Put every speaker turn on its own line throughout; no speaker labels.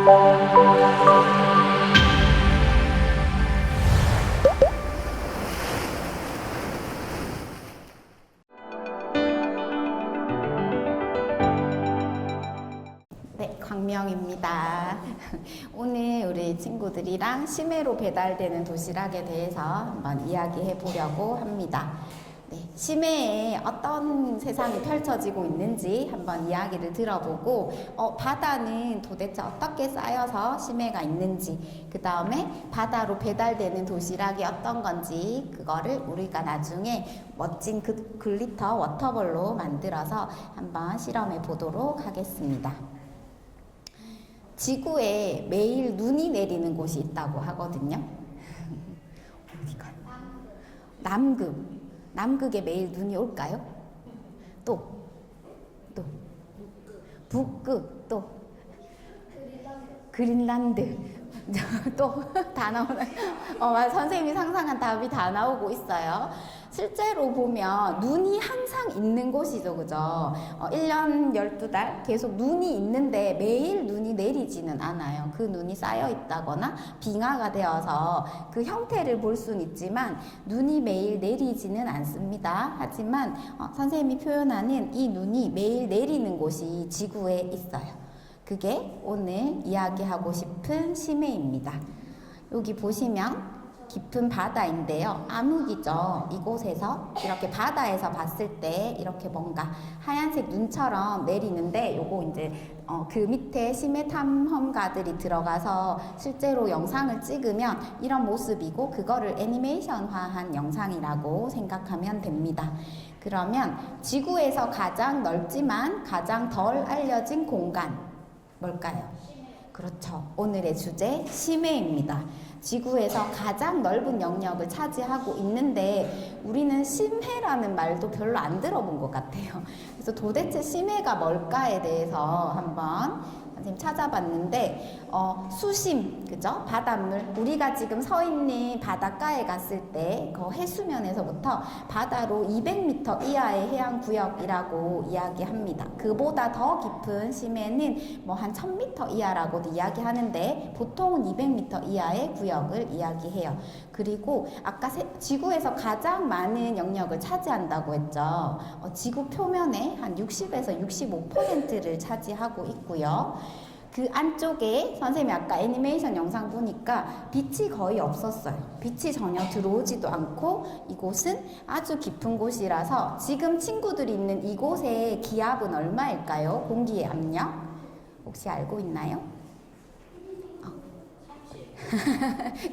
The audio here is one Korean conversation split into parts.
네, 광명입니다. 오늘 우리 친구들이랑 심해로 배달되는 도시락에 대해서 한번 이야기해 보려고 합니다. 네, 심해에 어떤 세상이 펼쳐지고 있는지 한번 이야기를 들어보고 바다는 도대체 어떻게 쌓여서 심해가 있는지, 그 다음에 바다로 배달되는 도시락이 어떤 건지 그거를 우리가 나중에 멋진 글리터 워터볼로 만들어서 한번 실험해 보도록 하겠습니다. 지구에 매일 눈이 내리는 곳이 있다고 하거든요. 어디가? 남극. 남극에 매일 눈이 올까요? 또 북극, 또 그린란드. 또 다 나오네. 선생님이 상상한 답이 다 나오고 있어요. 실제로 보면 눈이 항상 있는 곳이죠, 그죠? 1년 12달 계속 눈이 있는데 매일 눈이 내리지는 않아요. 그 눈이 쌓여 있다거나 빙하가 되어서 그 형태를 볼 수는 있지만 눈이 매일 내리지는 않습니다. 하지만 선생님이 표현하는 이 눈이 매일 내리는 곳이 지구에 있어요. 그게 오늘 이야기하고 싶은 심해입니다. 여기 보시면 깊은 바다인데요. 암흑이죠. 이곳에서 이렇게 바다에서 봤을 때 이렇게 뭔가 하얀색 눈처럼 내리는데, 요거 이제 그 밑에 심해 탐험가들이 들어가서 실제로 영상을 찍으면 이런 모습이고, 그거를 애니메이션화한 영상이라고 생각하면 됩니다. 그러면 지구에서 가장 넓지만 가장 덜 알려진 공간 뭘까요? 그렇죠. 오늘의 주제 심해입니다. 지구에서 가장 넓은 영역을 차지하고 있는데 우리는 심해라는 말도 별로 안 들어본 것 같아요. 그래서 도대체 심해가 뭘까에 대해서 한번 선생님 찾아봤는데 수심, 그죠? 바닷물. 우리가 지금 서 있는 바닷가에 갔을 때 그 해수면에서부터 바다로 200m 이하의 해양구역이라고 이야기합니다. 그보다 더 깊은 심해는 뭐 한 1000m 이하라고도 이야기하는데 보통은 200m 이하의 구역을 이야기해요. 그리고 아까 지구에서 가장 많은 영역을 차지한다고 했죠. 지구 표면의 한 60에서 65%를 차지하고 있고요. 그 안쪽에 선생님이 아까 애니메이션 영상 보니까 빛이 거의 없었어요. 빛이 전혀 들어오지도 않고 이곳은 아주 깊은 곳이라서 지금 친구들이 있는 이곳의 기압은 얼마일까요? 공기의 압력? 혹시 알고 있나요?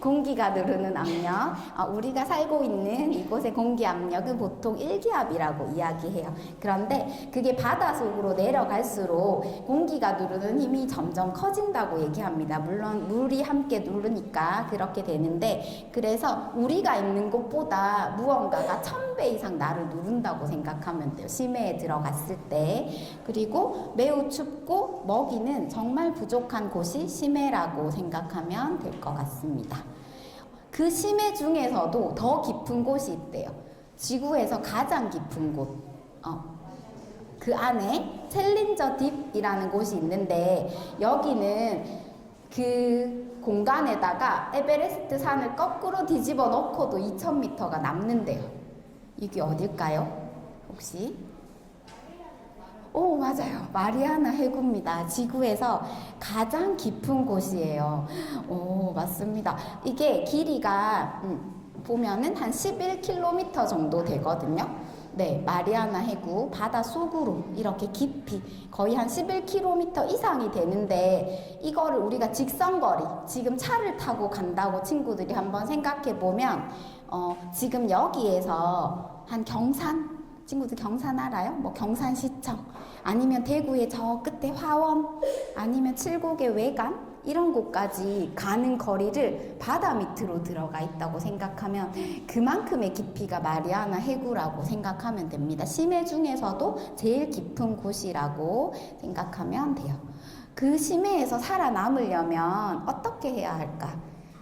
공기가 누르는 압력, 우리가 살고 있는 이곳의 공기 압력은 보통 1기압이라고 이야기해요. 그런데 그게 바닷속으로 내려갈수록 공기가 누르는 힘이 점점 커진다고 얘기합니다. 물론 물이 함께 누르니까 그렇게 되는데, 그래서 우리가 있는 곳보다 무언가가 1000배 이상 나를 누른다고 생각하면 돼요. 심해에 들어갔을 때. 그리고 매우 춥고 먹이는 정말 부족한 곳이 심해라고 생각하면 될 것 같습니다. 그 심해 중에서도 더 깊은 곳이 있대요. 지구에서 가장 깊은 곳. 그 안에 챌린저 딥이라는 곳이 있는데, 여기는 그 공간에다가 에베레스트 산을 거꾸로 뒤집어 놓고도 2000m가 남는데요. 이게 어딜까요? 혹시? 오, 맞아요. 마리아나 해구입니다. 지구에서 가장 깊은 곳이에요. 오, 맞습니다. 이게 길이가 보면은 한 11km 정도 되거든요. 네, 마리아나 해구 바닷속으로 이렇게 깊이 거의 한 11km 이상이 되는데, 이거를 우리가 직선거리, 지금 차를 타고 간다고 친구들이 한번 생각해 보면 지금 여기에서 한 경산, 친구들 경산 알아요? 뭐 경산시청, 아니면 대구의 저 끝에 화원, 아니면 칠곡의 외관, 이런 곳까지 가는 거리를 바다 밑으로 들어가 있다고 생각하면 그만큼의 깊이가 마리아나 해구라고 생각하면 됩니다. 심해 중에서도 제일 깊은 곳이라고 생각하면 돼요. 그 심해에서 살아남으려면 어떻게 해야 할까?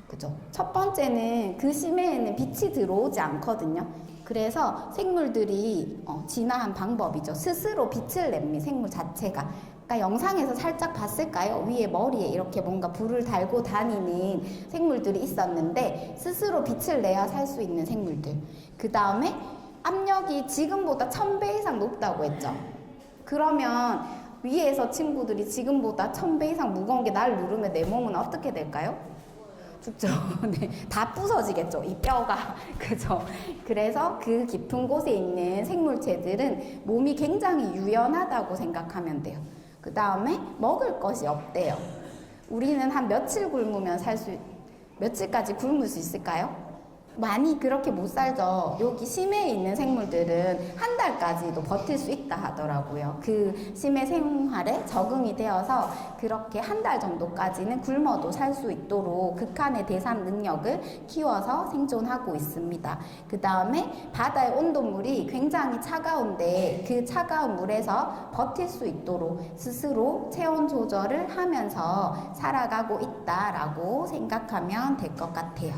그죠? 첫 번째는 그 심해에는 빛이 들어오지 않거든요. 그래서 생물들이 진화한 방법이죠. 스스로 빛을 냅니다. 생물 자체가. 아까 영상에서 살짝 봤을까요? 위에 머리에 이렇게 뭔가 불을 달고 다니는 생물들이 있었는데 스스로 빛을 내야 살 수 있는 생물들. 그 다음에 압력이 지금보다 1000배 이상 높다고 했죠. 그러면 위에서 친구들이 지금보다 1000배 이상 무거운 게 날 누르면 내 몸은 어떻게 될까요? 죽죠. 네, 다 부서지겠죠. 이 뼈가. 그죠. 그래서 그 깊은 곳에 있는 생물체들은 몸이 굉장히 유연하다고 생각하면 돼요. 그 다음에 먹을 것이 없대요. 우리는 한 며칠 굶으면 며칠까지 굶을 수 있을까요? 많이 그렇게 못 살죠. 여기 심해에 있는 생물들은 한 달까지도 버틸 수 있다 하더라고요. 그 심해 생활에 적응이 되어서 그렇게 한 달 정도까지는 굶어도 살 수 있도록 극한의 대사 능력을 키워서 생존하고 있습니다. 그 다음에 바다의 온도물이 굉장히 차가운데 그 차가운 물에서 버틸 수 있도록 스스로 체온 조절을 하면서 살아가고 있다라고 생각하면 될 것 같아요.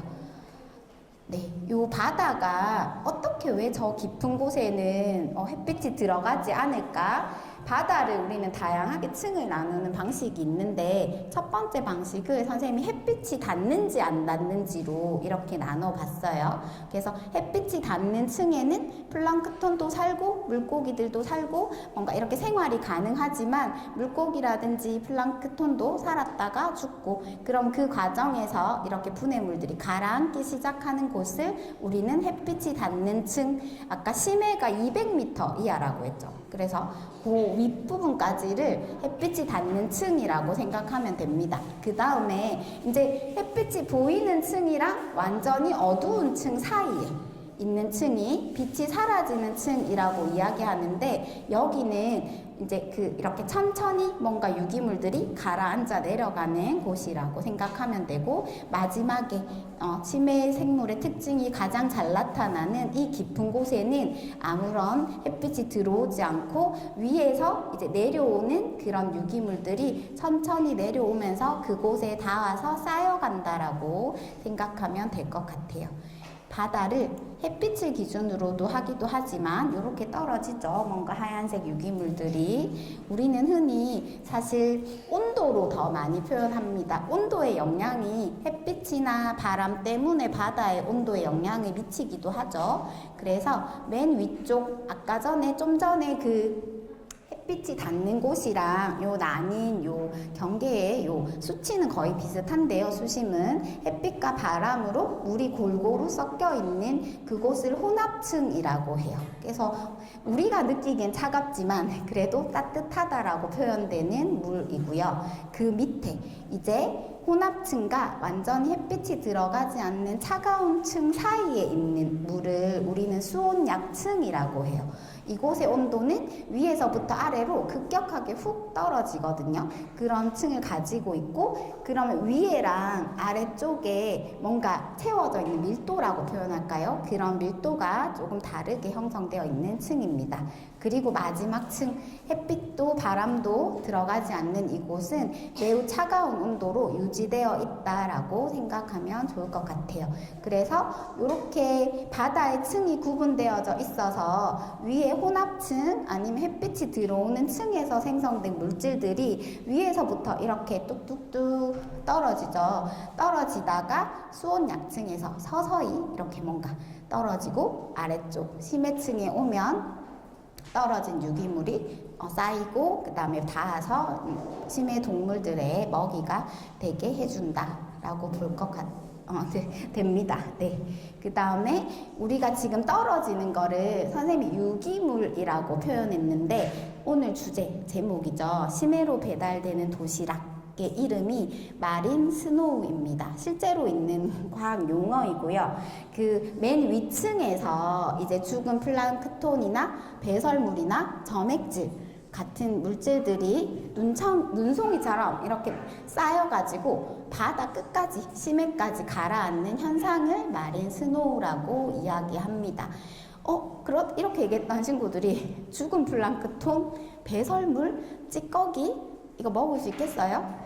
네, 요 바다가 어떻게 왜 저 깊은 곳에는 햇빛이 들어가지 않을까? 바다를 우리는 다양하게 층을 나누는 방식이 있는데 첫 번째 방식을 선생님이 햇빛이 닿는지 안 닿는지로 이렇게 나눠봤어요. 그래서 햇빛이 닿는 층에는 플랑크톤도 살고 물고기들도 살고 뭔가 이렇게 생활이 가능하지만 물고기라든지 플랑크톤도 살았다가 죽고 그럼 그 과정에서 이렇게 분해물들이 가라앉기 시작하는 곳을 우리는 햇빛이 닿는 층, 아까 심해가 200m 이하라고 했죠. 그래서 그 윗부분까지를 햇빛이 닿는 층이라고 생각하면 됩니다. 그 다음에 이제 햇빛이 보이는 층이랑 완전히 어두운 층 사이에 있는 층이 빛이 사라지는 층이라고 이야기하는데 여기는 이제 이렇게 천천히 뭔가 유기물들이 가라앉아 내려가는 곳이라고 생각하면 되고 마지막에 심해 생물의 특징이 가장 잘 나타나는 이 깊은 곳에는 아무런 햇빛이 들어오지 않고 위에서 이제 내려오는 그런 유기물들이 천천히 내려오면서 그곳에 닿아서 쌓여간다라고 생각하면 될 것 같아요. 바다를 햇빛을 기준으로도 하기도 하지만 이렇게 떨어지죠. 뭔가 하얀색 유기물들이. 우리는 흔히 사실 온도로 더 많이 표현합니다. 온도의 영향이 햇빛이나 바람 때문에 바다의 온도에 영향을 미치기도 하죠. 그래서 맨 위쪽 아까 좀 전에 햇빛이 닿는 곳이랑 요 나뉜 요 경계의 요 수치는 거의 비슷한데요. 수심은 햇빛과 바람으로 물이 골고루 섞여 있는 그곳을 혼합층이라고 해요. 그래서 우리가 느끼기엔 차갑지만 그래도 따뜻하다라고 표현되는 물이고요. 그 밑에 이제 혼합층과 완전히 햇빛이 들어가지 않는 차가운 층 사이에 있는 물을 우리는 수온약층이라고 해요. 이곳의 온도는 위에서부터 아래로 급격하게 훅 떨어지거든요. 그런 층을 가지고 있고 그러면 위에랑 아래쪽에 뭔가 채워져 있는 밀도라고 표현할까요? 그런 밀도가 조금 다르게 형성되어 있는 층입니다. 그리고 마지막 층, 햇빛도 바람도 들어가지 않는 이곳은 매우 차가운 온도로 유지되어 있다라고 생각하면 좋을 것 같아요. 그래서 이렇게 바다의 층이 구분되어져 있어서 위에 혼합층 아니면 햇빛이 들어오는 층에서 생성된 물질들이 위에서부터 이렇게 뚝뚝뚝 떨어지죠. 떨어지다가 수온약층에서 서서히 이렇게 뭔가 떨어지고 아래쪽 심해층에 오면 떨어진 유기물이 쌓이고 그 다음에 닿아서 심해 동물들의 먹이가 되게 해준다라고 볼 것 됩니다. 네. 그 다음에 우리가 지금 떨어지는 거를 선생님이 유기물이라고 표현했는데 오늘 주제 제목이죠. 심해로 배달되는 도시락. 이름이 마린 스노우입니다. 실제로 있는 과학 용어이고요. 그 맨 위층에서 이제 죽은 플랑크톤이나 배설물이나 점액질 같은 물질들이 눈송이처럼 이렇게 쌓여가지고 바다 끝까지 심해까지 가라앉는 현상을 마린 스노우라고 이야기합니다. 이렇게 얘기했던 친구들이 죽은 플랑크톤, 배설물, 찌꺼기 이거 먹을 수 있겠어요?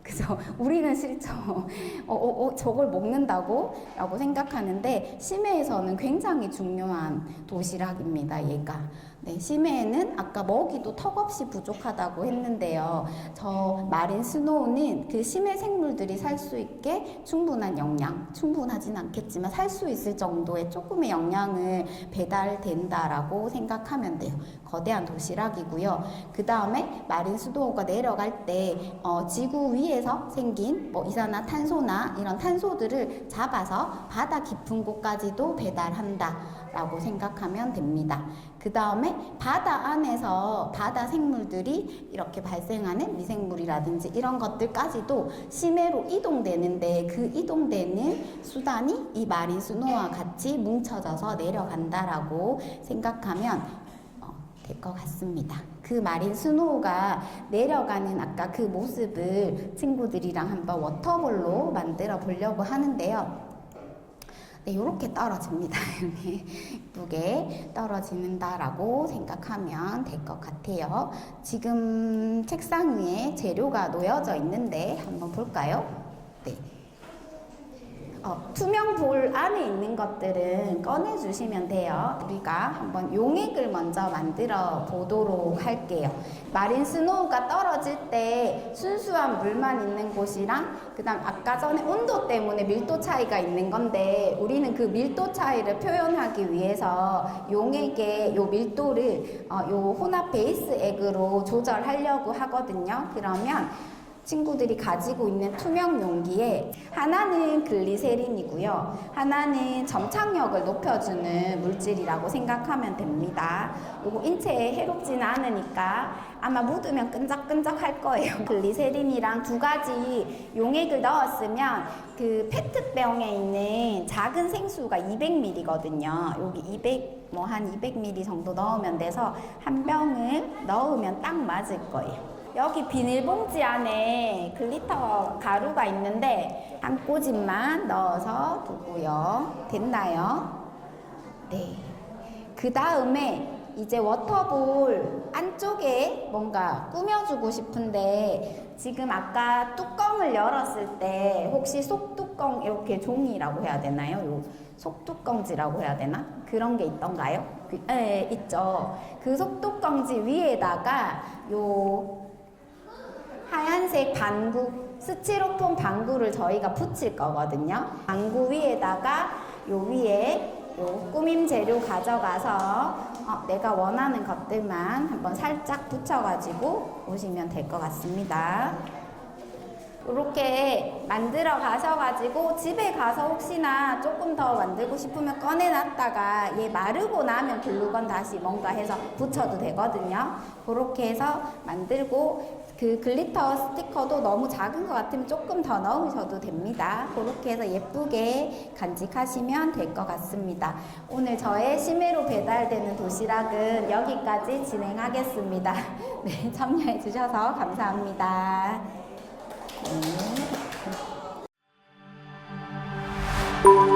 그죠? 우리는 싫죠. 저걸 먹는다고? 라고 생각하는데 심해에서는 굉장히 중요한 도시락입니다. 얘가 네, 심해에는 아까 먹이도 턱없이 부족하다고 했는데요. 저 마린 스노우는 그 심해 생물들이 살 수 있게 충분한 영양, 충분하진 않겠지만 살 수 있을 정도의 조금의 영양을 배달된다라고 생각하면 돼요. 거대한 도시락이고요. 그 다음에 마린 스노우가 내려갈 때 지구 위에서 생긴 뭐 이산화탄소나 이런 탄소들을 잡아서 바다 깊은 곳까지도 배달한다라고 생각하면 됩니다. 그 다음에 바다 안에서 바다 생물들이 이렇게 발생하는 미생물이라든지 이런 것들까지도 심해로 이동되는데 그 이동되는 수단이 이 마린 스노우와 같이 뭉쳐져서 내려간다라고 생각하면 될 것 같습니다. 그 마린 스노우가 내려가는 아까 그 모습을 친구들이랑 한번 워터볼로 만들어 보려고 하는데요. 네, 이렇게 떨어집니다. 예쁘게 떨어지는다라고 생각하면 될 것 같아요. 지금 책상 위에 재료가 놓여져 있는데 한번 볼까요? 네. 투명 볼 안에 있는 것들은 꺼내주시면 돼요. 우리가 한번 용액을 먼저 만들어 보도록 할게요. 마린 스노우가 떨어질 때 순수한 물만 있는 곳이랑 그 다음 아까 전에 온도 때문에 밀도 차이가 있는 건데 우리는 그 밀도 차이를 표현하기 위해서 용액의 요 밀도를 요 혼합 베이스 액으로 조절하려고 하거든요. 그러면 친구들이 가지고 있는 투명 용기에 하나는 글리세린이고요. 하나는 점착력을 높여주는 물질이라고 생각하면 됩니다. 이거 인체에 해롭지는 않으니까 아마 묻으면 끈적끈적 할 거예요. 글리세린이랑 두 가지 용액을 넣었으면 그 페트병에 있는 작은 생수가 200ml거든요. 여기 한 200ml 정도 넣으면 돼서 한 병을 넣으면 딱 맞을 거예요. 여기 비닐봉지 안에 글리터 가루가 있는데 한 꼬집만 넣어서 두고요. 됐나요? 네. 그 다음에 이제 워터볼 안쪽에 뭔가 꾸며주고 싶은데 지금 아까 뚜껑을 열었을 때 혹시 속뚜껑 이렇게 종이라고 해야 되나요? 요 속뚜껑지라고 해야 되나? 그런 게 있던가요? 네, 있죠. 그 속뚜껑지 위에다가 요 하얀색 방구, 스티로폼 방구를 저희가 붙일 거거든요. 방구 위에다가 요 위에 요 꾸밈 재료 가져가서 내가 원하는 것들만 한번 살짝 붙여가지고 오시면 될 것 같습니다. 이렇게 만들어 가셔가지고 집에 가서 혹시나 조금 더 만들고 싶으면 꺼내놨다가 얘 마르고 나면 글루건 다시 뭔가 해서 붙여도 되거든요. 그렇게 해서 만들고 그 글리터 스티커도 너무 작은 것 같으면 조금 더 넣으셔도 됩니다. 그렇게 해서 예쁘게 간직하시면 될 것 같습니다. 오늘 저의 심해로 배달되는 도시락은 여기까지 진행하겠습니다. 네, 참여해 주셔서 감사합니다. 네.